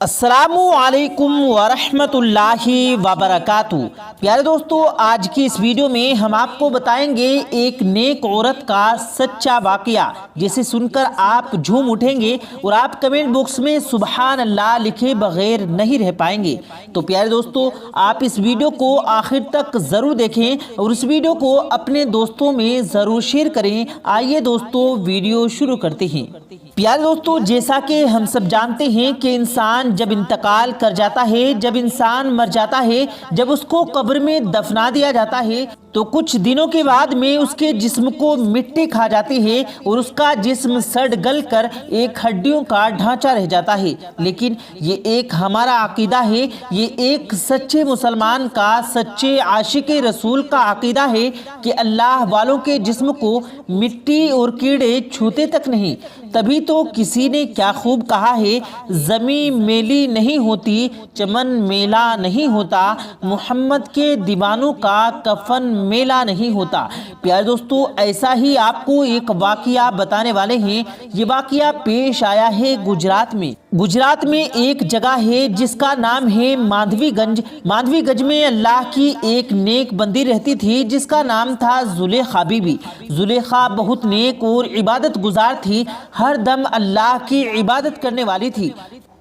السلام علیکم ورحمۃ اللہ وبرکاتہ۔ پیارے دوستو، آج کی اس ویڈیو میں ہم آپ کو بتائیں گے ایک نیک عورت کا سچا واقعہ، جسے سن کر آپ جھوم اٹھیں گے اور آپ کمنٹ باکس میں سبحان اللہ لکھے بغیر نہیں رہ پائیں گے۔ تو پیارے دوستو، آپ اس ویڈیو کو آخر تک ضرور دیکھیں اور اس ویڈیو کو اپنے دوستوں میں ضرور شیئر کریں۔ آئیے دوستو، ویڈیو شروع کرتے ہیں۔ پیارے دوستو، جیسا کہ ہم سب جانتے ہیں کہ انسان جب انتقال کر جاتا ہے، جب انسان مر جاتا ہے، جب اس کو قبر میں دفنا دیا جاتا ہے تو کچھ دنوں کے بعد میں اس کے جسم کو مٹی کھا جاتی ہے اور اس کا جسم سڑ گل کر ایک ہڈیوں کا ڈھانچہ رہ جاتا ہے۔ لیکن یہ ایک ہمارا عقیدہ ہے، یہ ایک سچے مسلمان کا، سچے عاشق رسول کا عقیدہ ہے کہ اللہ والوں کے جسم کو مٹی اور کیڑے چھوتے تک نہیں۔ تبھی تو کسی نے کیا خوب کہا ہے، زمین میلی نہیں ہوتی، چمن میلا نہیں ہوتا، محمد کے دیوانوں کا کفن میلا نہیں ہوتا۔ پیارے دوستو، ایسا ہی آپ کو ایک واقعہ بتانے والے ہیں۔ یہ واقعہ پیش آیا ہے گجرات میں۔ گجرات میں ایک جگہ ہے جس کا نام ہے مادھوی گنج۔ مادھوی گنج میں اللہ کی ایک نیک بندی رہتی تھی جس کا نام تھا زلیخا بی بی۔ زلیخا بہت نیک اور عبادت گزار تھی، ہر دم اللہ کی عبادت کرنے والی تھی۔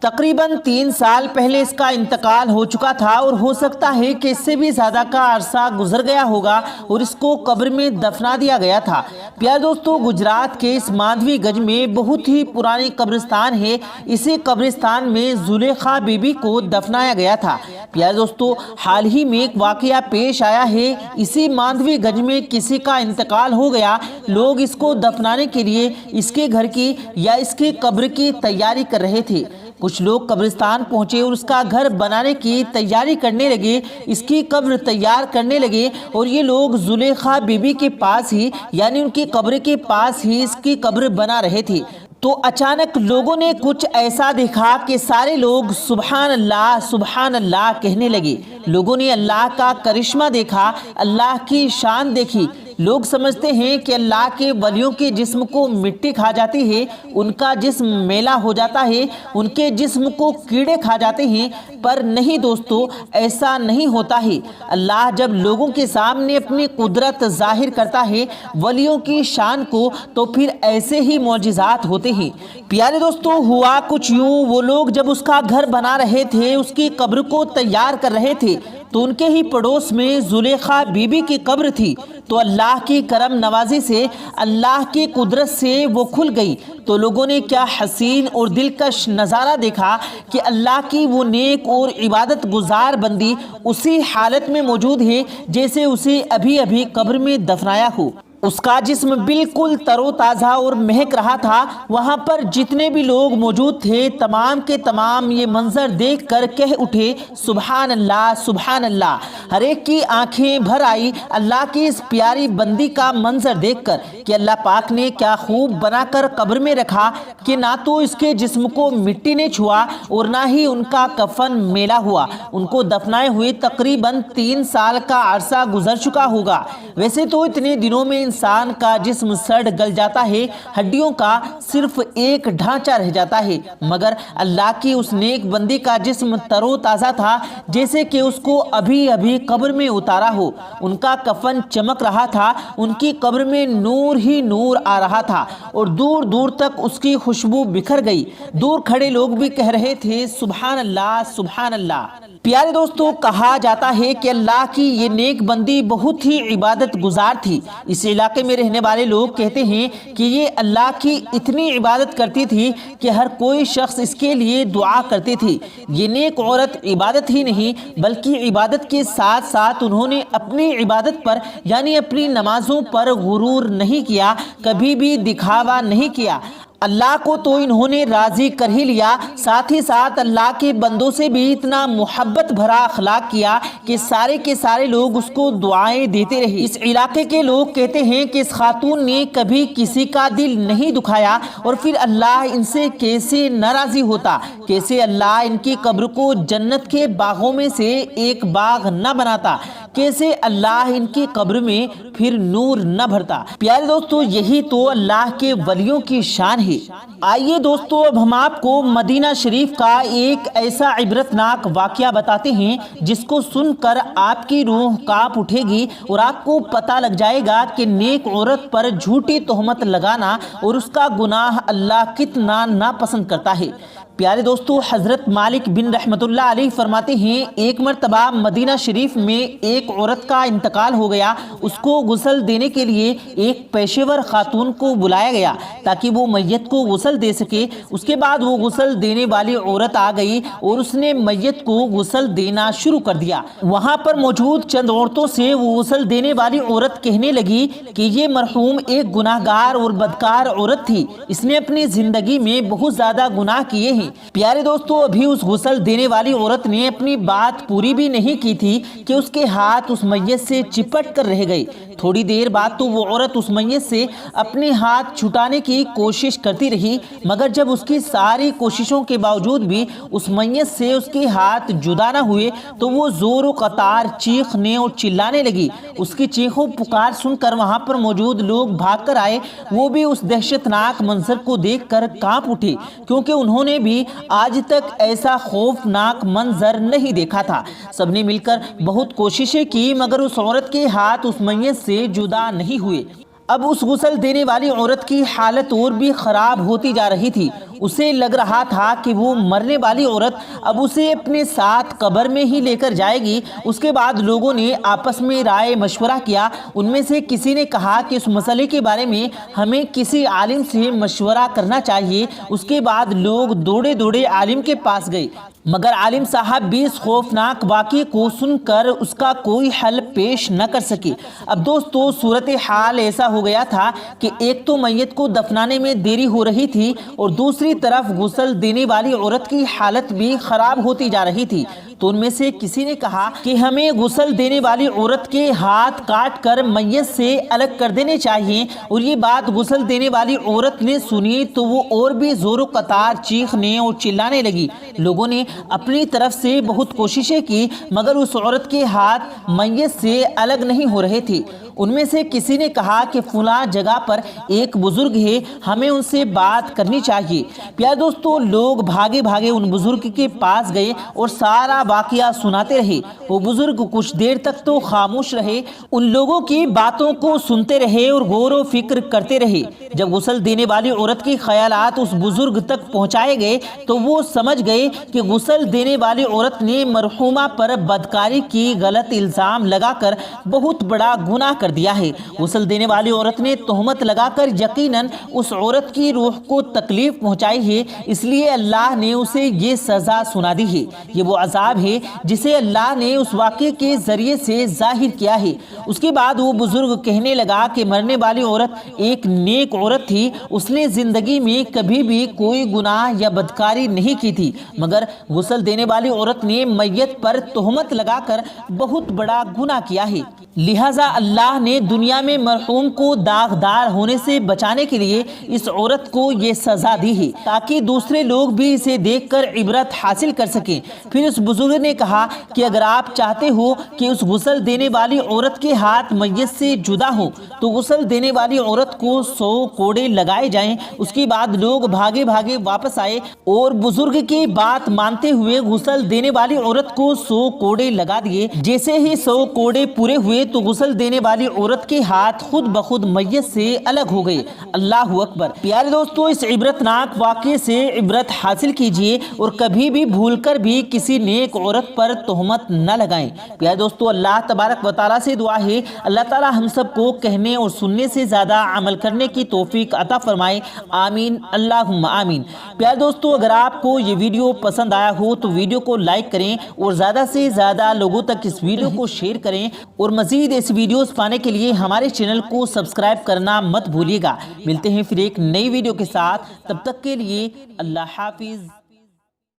تقریباً 3 سال پہلے اس کا انتقال ہو چکا تھا اور ہو سکتا ہے کہ اس سے بھی زیادہ کا عرصہ گزر گیا ہوگا اور اس کو قبر میں دفنا دیا گیا تھا۔ پیارے دوستو، گجرات کے اس مادھوی گنج میں بہت ہی پرانی قبرستان ہے۔ اسی قبرستان میں زلیخا بی بی کو دفنایا گیا تھا۔ پیارے دوستو، حال ہی میں ایک واقعہ پیش آیا ہے۔ اسی مادھوی گنج میں کسی کا انتقال ہو گیا۔ لوگ اس کو دفنانے کے لیے اس کے گھر کی یا اس کے قبر کی تیاری کر رہے تھے۔ کچھ لوگ قبرستان پہنچے اور اس کا گھر بنانے کی تیاری کرنے لگے، اس کی قبر تیار کرنے لگے، اور یہ لوگ زلیخا بی بی کے پاس ہی، یعنی ان کی قبر کے پاس ہی اس کی قبر بنا رہے تھے۔ تو اچانک لوگوں نے کچھ ایسا دیکھا کہ سارے لوگ سبحان اللہ کہنے لگے۔ لوگوں نے اللہ کا کرشمہ دیکھا، اللہ کی شان دیکھی۔ لوگ سمجھتے ہیں کہ اللہ کے ولیوں کے جسم کو مٹی کھا جاتی ہے، ان کا جسم میلا ہو جاتا ہے، ان کے جسم کو کیڑے کھا جاتے ہیں، پر نہیں دوستو، ایسا نہیں ہوتا ہے۔ اللہ جب لوگوں کے سامنے اپنی قدرت ظاہر کرتا ہے، ولیوں کی شان کو، تو پھر ایسے ہی معجزات ہوتے ہیں۔ پیارے دوستو، ہوا کچھ یوں، وہ لوگ جب اس کا گھر بنا رہے تھے، اس کی قبر کو تیار کر رہے تھے، تو ان کے ہی پڑوس میں زلیخا بی بی کی قبر تھی۔ تو اللہ کی کرم نوازی سے، اللہ کی قدرت سے وہ کھل گئی۔ تو لوگوں نے کیا حسین اور دلکش نظارہ دیکھا کہ اللہ کی وہ نیک اور عبادت گزار بندی اسی حالت میں موجود ہے جیسے اسے ابھی ابھی قبر میں دفنایا ہو۔ اس کا جسم بالکل تر و تازہ اور مہک رہا تھا۔ وہاں پر جتنے بھی لوگ موجود تھے، تمام کے تمام یہ منظر دیکھ کر کہہ اٹھے، سبحان اللہ، سبحان اللہ۔ ہر ایک کی آنکھیں بھر آئی اللہ کی اس پیاری بندی کا منظر دیکھ کر کہ اللہ پاک نے کیا خوب بنا کر قبر میں رکھا کہ نہ تو اس کے جسم کو مٹی نے چھوا اور نہ ہی ان کا کفن میلا ہوا۔ ان کو دفنائے ہوئے تقریباً 3 سال کا عرصہ گزر چکا ہوگا۔ ویسے تو اتنے دنوں میں انسان کا جسم سڑ گل جاتا ہے، ہڈیوں کا صرف ایک ڈھانچہ رہ جاتا ہے، مگر اللہ کی اس نیک بندی کا جسم تر و تازہ تھا جیسے کہ اس کو ابھی ابھی قبر میں اتارا ہو۔ ان کا کفن چمک رہا تھا، ان کی قبر میں نور ہی نور آ رہا تھا اور دور دور تک اس کی خوشبو بکھر گئی۔ دور کھڑے لوگ بھی کہہ رہے تھے، سبحان اللہ، سبحان اللہ۔ پیارے دوستو، کہا جاتا ہے کہ اللہ کی یہ نیک بندی بہت ہی عبادت گزار تھی۔ اس علاقے میں رہنے والے لوگ کہتے ہیں کہ یہ اللہ کی اتنی عبادت کرتی تھی کہ ہر کوئی شخص اس کے لیے دعا کرتی تھی۔ یہ نیک عورت عبادت ہی نہیں بلکہ عبادت کے ساتھ ساتھ انہوں نے اپنی عبادت پر، یعنی اپنی نمازوں پر غرور نہیں کیا، کبھی بھی دکھاوا نہیں کیا۔ اللہ کو تو انہوں نے راضی کر ہی لیا، ساتھ ہی ساتھ اللہ کے بندوں سے بھی اتنا محبت بھرا اخلاق کیا کہ سارے کے سارے لوگ اس کو دعائیں دیتے رہے۔ اس علاقے کے لوگ کہتے ہیں کہ اس خاتون نے کبھی کسی کا دل نہیں دکھایا، اور پھر اللہ ان سے کیسے ناراضی ہوتا، کیسے اللہ ان کی قبر کو جنت کے باغوں میں سے ایک باغ نہ بناتا، کیسے اللہ ان کی قبر میں پھر نور نہ بھرتا۔ پیارے دوستو، یہی تو اللہ کے ولیوں کی شان ہے۔ آئیے دوستو، اب ہم آپ کو مدینہ شریف کا ایک ایسا عبرتناک واقعہ بتاتے ہیں جس کو سن کر آپ کی روح کانپ اٹھے گی اور آپ کو پتہ لگ جائے گا کہ نیک عورت پر جھوٹی تہمت لگانا اور اس کا گناہ اللہ کتنا ناپسند کرتا ہے۔ پیارے دوستو، حضرت مالک بن رحمت اللہ علیہ فرماتے ہیں، ایک مرتبہ مدینہ شریف میں ایک عورت کا انتقال ہو گیا۔ اس کو غسل دینے کے لیے ایک پیشے ور خاتون کو بلایا گیا تاکہ وہ میت کو غسل دے سکے۔ اس کے بعد وہ غسل دینے والی عورت آ گئی اور اس نے میت کو غسل دینا شروع کر دیا۔ وہاں پر موجود چند عورتوں سے وہ غسل دینے والی عورت کہنے لگی کہ یہ مرحوم ایک گناہگار اور بدکار عورت تھی، اس نے اپنی زندگی میں بہت زیادہ گناہ کیے ہیں۔ پیارے دوستو، ابھی اس غسل دینے والی عورت نے اپنی بات پوری بھی نہیں کی تھی کہ اس کے ہاتھ اس میت سے چپٹ کر رہ گئے۔ تھوڑی دیر بعد تو وہ عورت اس میت سے اپنے ہاتھ چھٹانے کی کوشش کرتی رہی، مگر جب اس کی ساری کوششوں کے باوجود بھی اس میت سے اس کے ہاتھ جدا نہ ہوئے تو وہ زور و قطار چیخنے اور چلانے لگی۔ اس کی چیخوں پکار سن کر وہاں پر موجود لوگ بھاگ کر آئے۔ وہ بھی اس دہشتناک منظر کو دیکھ کر کانپ اٹھے، کیونکہ انہوں نے بھی آج تک ایسا خوفناک منظر نہیں دیکھا تھا۔ سب نے مل کر بہت کوششیں کی مگر اس عورت کے ہاتھ اس میت سے جدا نہیں ہوئے۔ اب اس غسل دینے والی عورت کی حالت اور بھی خراب ہوتی جا رہی تھی۔ اسے لگ رہا تھا کہ وہ مرنے والی عورت اب اسے اپنے ساتھ قبر میں ہی لے کر جائے گی۔ اس کے بعد لوگوں نے آپس میں رائے مشورہ کیا۔ ان میں سے کسی نے کہا کہ اس مسئلے کے بارے میں ہمیں کسی عالم سے مشورہ کرنا چاہیے۔ اس کے بعد لوگ دوڑے دوڑے عالم کے پاس گئے، مگر عالم صاحب بھی اس خوفناک واقعے کو سن کر اس کا کوئی حل پیش نہ کر سکے۔ اب دوستو، صورتحال ایسا ہو گیا تھا کہ ایک تو میت کو دفنانے میں دیری ہو رہی تھی اور دوسری طرف غسل دینے والی عورت کی حالت بھی خراب ہوتی جا رہی تھی۔ تو ان میں سے کسی نے کہا کہ ہمیں غسل دینے والی عورت کے ہاتھ کاٹ کر میت سے الگ کر دینے چاہیے، اور یہ بات غسل دینے والی عورت نے سنی تو وہ اور بھی زور و قطار چیخنے اور چلانے لگی۔ لوگوں نے اپنی طرف سے بہت کوششیں کی مگر اس عورت کے ہاتھ میت سے الگ نہیں ہو رہے تھے۔ ان میں سے کسی نے کہا کہ فلاں جگہ پر ایک بزرگ ہے، ہمیں ان سے بات کرنی چاہیے۔ پیارے دوستو، لوگ بھاگے بھاگے ان بزرگ کے پاس گئے اور سارا واقعہ سناتے رہے۔ وہ بزرگ کچھ دیر تک تو خاموش رہے، ان لوگوں کی باتوں کو سنتے رہے اور غور و فکر کرتے رہے۔ جب غسل دینے والی عورت کے خیالات اس بزرگ تک پہنچائے گئے تو وہ سمجھ گئے کہ غسل دینے والی عورت نے مرحومہ پر بدکاری کی غلط الزام لگا کر بہت بڑا گناہ کر دیا ہے۔ غسل دینے والی عورت نے تہمت لگا کر یقیناً اس عورت کی روح کو تکلیف پہنچائی ہے، اس لیے اللہ نے اسے یہ سزا سنا دی ہے۔ یہ وہ عذاب ہے جسے اللہ نے اس واقعے کے ذریعے سے ظاہر کیا ہے۔ اس کے بعد وہ بزرگ کہنے لگا کہ مرنے والی عورت ایک نیک عورت تھی، اس نے زندگی میں کبھی بھی کوئی گناہ یا بدکاری نہیں کی تھی، مگر غسل دینے والی عورت نے میت پر تہمت لگا کر بہت بڑا گناہ کیا ہے۔ لہٰذا اللہ نے دنیا میں مرحوم کو داغدار ہونے سے بچانے کے لیے اس عورت کو یہ سزا دی ہے تاکہ دوسرے لوگ بھی اسے دیکھ کر عبرت حاصل کر سکیں۔ پھر اس بزرگ نے کہا کہ اگر آپ چاہتے ہو کہ اس غسل دینے والی عورت کے ہاتھ میت سے جدا ہوں تو غسل دینے والی عورت کو 100 کوڑے لگائے جائیں۔ اس کے بعد لوگ بھاگے بھاگے واپس آئے اور بزرگ کی بات مانتے ہوئے غسل دینے والی عورت کو 100 کوڑے لگا دیے۔ جیسے ہی 100 کوڑے پورے ہوئے تو غسل دینے والی عورت کے ہاتھ خود بخود میت سے الگ ہو گئے۔ اللہ اکبر۔ پیارے دوستو، اس عبرتناک واقعے سے عبرت حاصل کیجئے اور کبھی بھی بھول کر بھی کسی نیک عورت پر تہمت نہ لگائیں۔ پیارے دوستو، اللہ تبارک و تعالیٰ سے دعا ہے اللہ تعالیٰ ہم سب کو کہنے اور سننے سے زیادہ عمل کرنے کی توفیق عطا فرمائے، آمین اللہم آمین۔ پیارے دوستو، اگر آپ کو یہ ویڈیو پسند آیا ہو تو ویڈیو کو لائک کریں اور زیادہ سے زیادہ لوگوں تک اس ویڈیو کو شیئر کریں، اور مزید ایسی ویڈیوز پانے کے لیے ہمارے چینل کو سبسکرائب کرنا مت بھولیے گا۔ ملتے ہیں پھر ایک نئی ویڈیو کے ساتھ، تب تک کے لیے اللہ حافظ۔